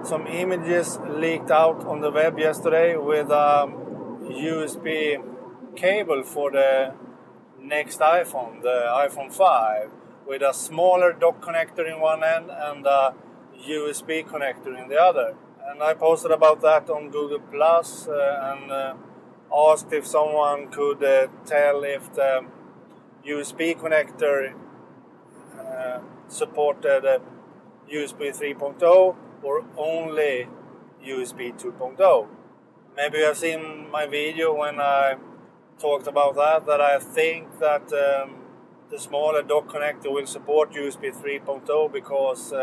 some images leaked out on the web yesterday with a USB cable for the next iPhone, the iPhone 5, with a smaller dock connector in one end and a USB connector in the other. And I posted about that on Google Plus and asked if someone could tell if the USB connector supported USB 3.0 or only USB 2.0. Maybe you have seen my video when I talked about that I think that the smaller dock connector will support USB 3.0 because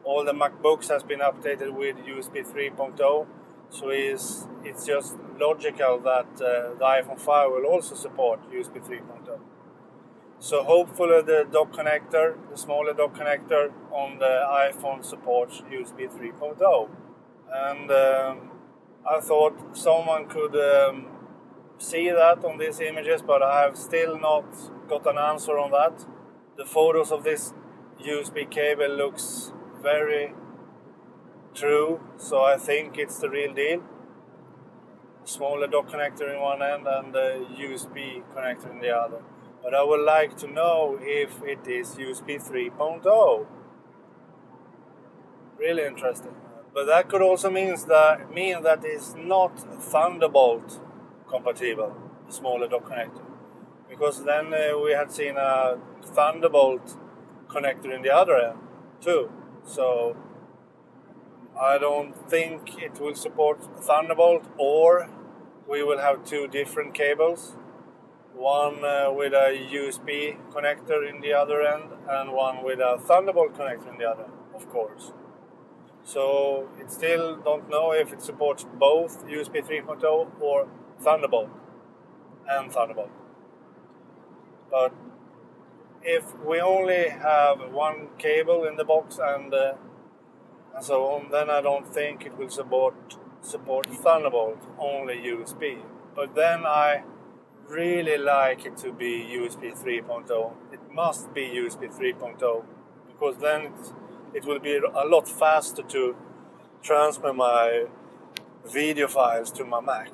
all the MacBooks has been updated with USB 3.0, so it's just logical that the iPhone 5 will also support USB 3.0. So hopefully the dock connector, the smaller dock connector on the iPhone supports USB 3.0. And I thought someone could see that on these images, but I have still not got an answer on that. The photos of this USB cable looks very true, so I think it's the real deal. Smaller dock connector in one end and the USB connector in the other. But I would like to know if it is USB 3.0. Really interesting. But that could also mean that it's not Thunderbolt compatible, the smaller dock connector. Because then we had seen a Thunderbolt connector in the other end too. So I don't think it will support Thunderbolt, or we will have two different cables. One with a USB connector in the other end and one with a Thunderbolt connector in the other end, of course. So it still don't know if it supports both USB 3.0 or Thunderbolt and Thunderbolt. But if we only have one cable in the box and so on, then I don't think it will support Thunderbolt, only USB. But then I really like it to be USB 3.0. It must be USB 3.0 because then it will be a lot faster to transfer my video files to my Mac.